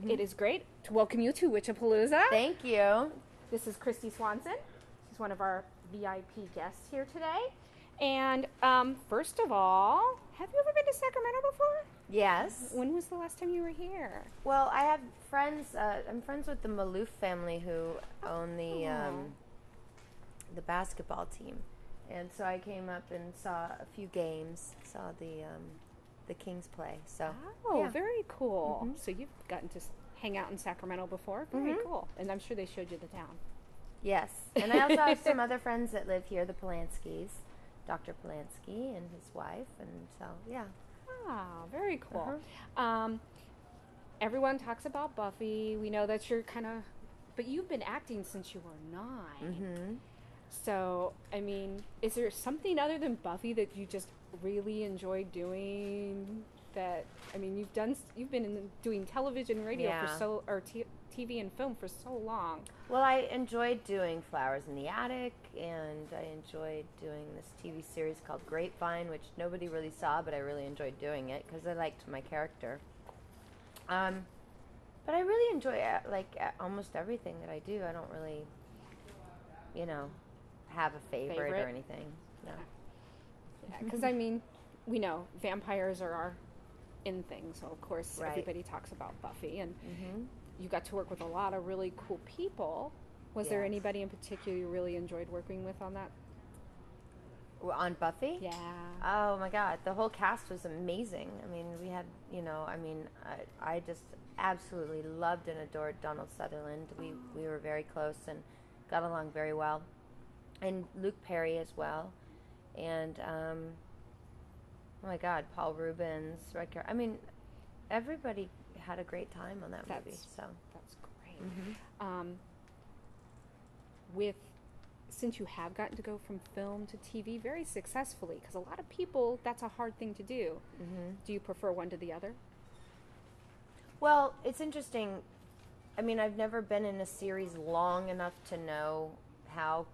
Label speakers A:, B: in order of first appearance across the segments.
A: It is great to welcome you to Witchapalooza.
B: Thank you.
A: This is Kristy Swanson. She's one of our VIP guests here today. And first of all, have you ever been to Sacramento before?
B: Yes.
A: When was the last time you were here?
B: Well, I have friends. I'm friends with the Maloof family who own the basketball team, and so I came up and saw a few games. Saw the Kings play. So yeah.
A: Very cool. So you've gotten to hang out in Sacramento before. Very cool. And I'm sure they showed you the town.
B: Yes, and I also have some other friends that live here, the Polanskis, Dr. Polanski and his wife, and so yeah.
A: Ah, very cool. Everyone talks about Buffy. We know that you're but you've been acting since you were 9. So, I mean, is there something other than Buffy that you just really enjoy doing? That, I mean, you've been doing television, and radio TV and film for so long.
B: Well, I enjoyed doing Flowers in the Attic, and I enjoyed doing this TV series called Grapevine, which nobody really saw, but I really enjoyed doing it because I liked my character. But I really enjoy almost everything that I do. I don't really, have a favorite or anything. No.
A: Yeah, because I mean, we know vampires are our in thing, so of course everybody talks about Buffy, and you got to work with a lot of really cool people. Was there anybody in particular you really enjoyed working with on that?
B: On Buffy?
A: Yeah.
B: Oh my God, the whole cast was amazing. I mean, we had, I just absolutely loved and adored Donald Sutherland. We were very close and got along very well. And Luke Perry as well. And, oh my God, Paul Rubens, I mean, everybody had a great time on that movie. So
A: that's great. Since you have gotten to go from film to TV very successfully, because a lot of people, that's a hard thing to do. Do you prefer one to the other?
B: Well, it's interesting. I mean, I've never been in a series long enough to know how.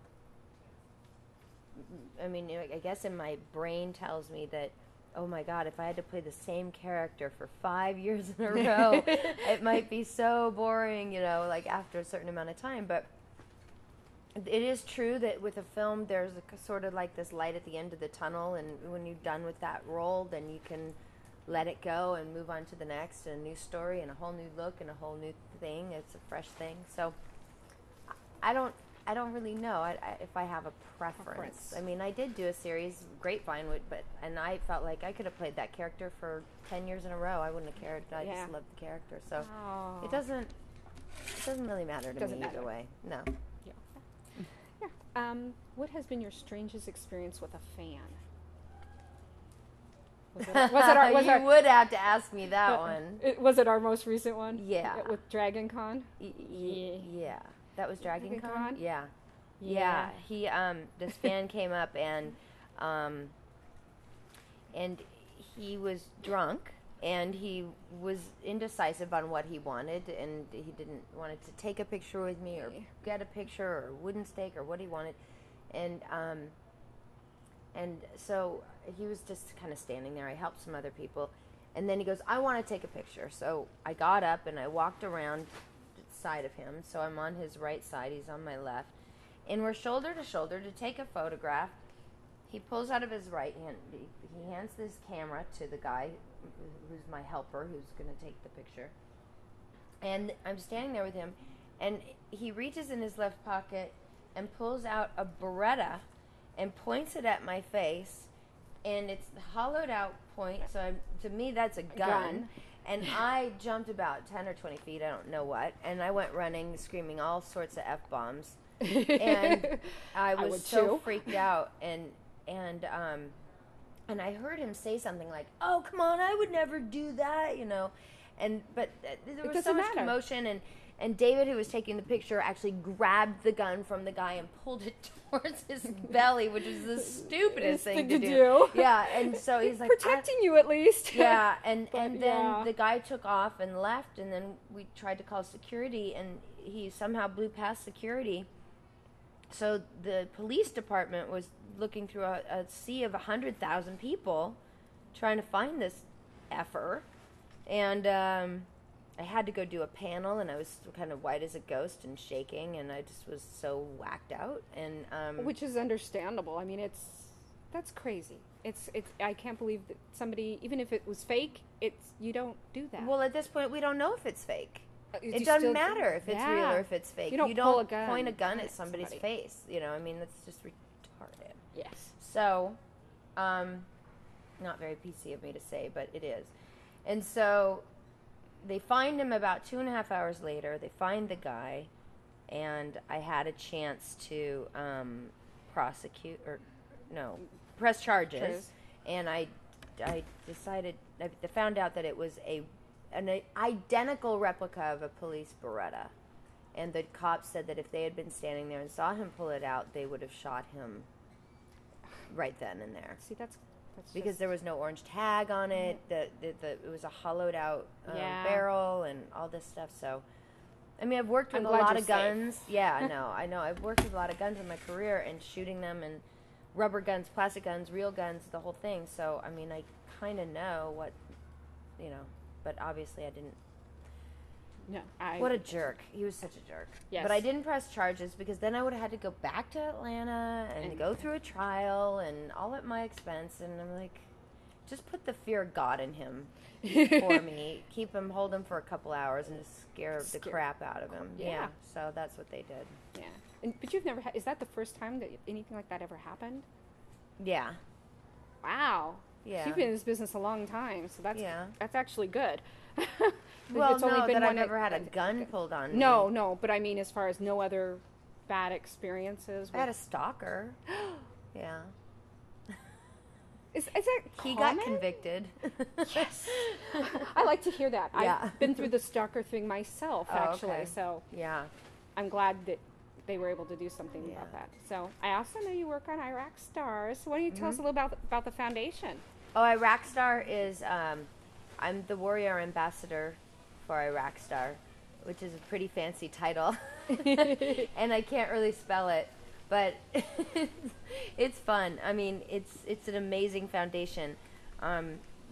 B: I mean, I guess in my brain tells me that, oh my God, if I had to play the same character for 5 years in a row, it might be so boring, after a certain amount of time. But it is true that with a film, there's sort of like this light at the end of the tunnel, and when you're done with that role, then you can let it go and move on to the next, and a new story, and a whole new look, and a whole new thing. It's a fresh thing. So I don't really know if I have a preference. I mean, I did do a series, Grapevine, and I felt like I could have played that character for 10 years in a row. I wouldn't have cared. I just loved the character. So it doesn't really matter to me either way. No.
A: Yeah. What has been your strangest experience with a fan?
B: You would have to ask me that one.
A: Was it our most recent one?
B: Yeah.
A: With Dragon Con?
B: Yeah. That was Dragon Con?
A: Yeah.
B: He this fan came up and he was drunk, and he was indecisive on what he wanted, and he didn't want to take a picture with me or get a picture or wooden stake or what he wanted, and so he was just kind of standing there. I helped some other people, and then he goes, I want to take a picture. So I got up and I walked around the side of him, so I'm on his right side, he's on my left, and we're shoulder to shoulder to take a photograph. He pulls out of his right hand, he hands this camera to the guy who's my helper, who's going to take the picture, and I'm standing there with him, and he reaches in his left pocket and pulls out a Beretta and points it at my face, and it's hollowed out point, so to me that's a gun. And I jumped about 10 or 20 feet, I don't know what, and I went running, screaming all sorts of F-bombs, and I was so freaked out, and I heard him say something like, oh, come on, I would never do that, but there was so much commotion, and David, who was taking the picture, actually grabbed the gun from the guy and pulled it towards his belly, which is the stupidest thing to do. Yeah, and so he's like,
A: protecting you at least.
B: Yeah, and then the guy took off and left, and then we tried to call security, and he somehow blew past security. So the police department was looking through a sea of 100,000 people trying to find this effer, and I had to go do a panel, and I was kind of white as a ghost and shaking, and I just was so whacked out. And
A: which is understandable. I mean, that's crazy. It's I can't believe that somebody, even if it was fake, you don't do that.
B: Well, at this point, we don't know if it's fake. It
A: You
B: doesn't
A: still-
B: matter if it's real or if it's fake.
A: You don't
B: point a gun at somebody's
A: somebody.
B: face. You know, I mean, that's just retarded.
A: Yes.
B: So, not very PC of me to say, but it is. And so they find him about 2.5 hours later. They find the guy, and I had a chance to press charges. And I decided, I found out that it was an identical replica of a police Beretta. And the cops said that if they had been standing there and saw him pull it out, they would have shot him right then and there.
A: See, that's
B: because there was no orange tag on it. It was a hollowed out
A: Yeah.
B: barrel and all this stuff. So, I mean, I've worked with
A: I'm
B: a
A: glad
B: lot
A: you're
B: of guns. Yeah, I know. I've worked with a lot of guns in my career and shooting them, and rubber guns, plastic guns, real guns, the whole thing. So, I mean, I kind of know what, but obviously I didn't.
A: No,
B: What a jerk. He was such a jerk.
A: Yes.
B: But I didn't press charges because then I would have had to go back to Atlanta and go through a trial and all at my expense. And I'm like, just put the fear of God in him for me. Hold him for a couple hours and just scare the crap out of him. Yeah. So that's what they did.
A: Yeah. But you've never is that the first time that anything like that ever happened?
B: Yeah.
A: Wow.
B: Yeah.
A: You've been in this business a long time, so that's actually good.
B: Well,
A: it's only been
B: that I've
A: one
B: never had a gun pulled on me.
A: No, but I mean, as far as no other bad experiences.
B: I had a stalker. Yeah.
A: Is that
B: He
A: common?
B: got convicted.
A: Yes. I like to hear that.
B: Yeah.
A: I've been through the stalker thing myself, actually.
B: Okay.
A: So
B: Yeah.
A: I'm glad that they were able to do something
B: Yeah.
A: about that. So I also know you work on Iraq Stars. So why don't you tell us a little about the foundation?
B: Oh, Iraq Star is, I'm the warrior ambassador for Iraq Star, which is a pretty fancy title. And I can't really spell it, but it's fun. I mean, it's an amazing foundation.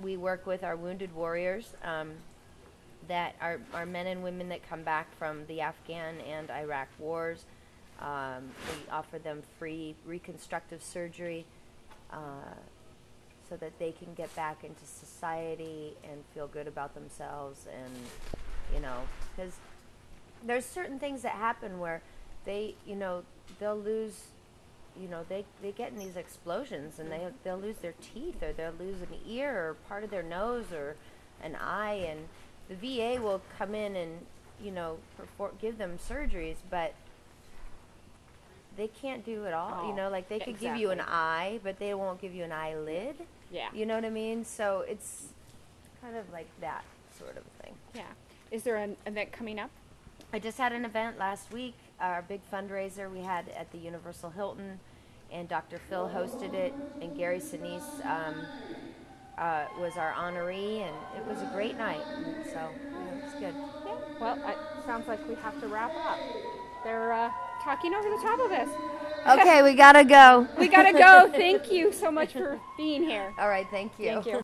B: We work with our wounded warriors, that are men and women that come back from the Afghan and Iraq wars. We offer them free reconstructive surgery, so that they can get back into society and feel good about themselves. And, because there's certain things that happen where they, they'll lose, they get in these explosions and they'll lose their teeth, or they'll lose an ear or part of their nose or an eye, and the VA will come in and, give them surgeries, but they can't do it all. Like they could give you an eye, but they won't give you an eyelid.
A: Yeah.
B: You know what I mean? So it's kind of like that sort of thing.
A: Yeah. Is there an event coming up?
B: I just had an event last week, our big fundraiser we had at the Universal Hilton, and Dr. Phil hosted it, and Gary Sinise was our honoree, and it was a great night. And so it was good.
A: Yeah. Well, it sounds like we have to wrap up. They're talking over the top of us.
B: Okay, we gotta go.
A: We gotta go. Thank you so much for being here.
B: All right, thank you.
A: Thank you.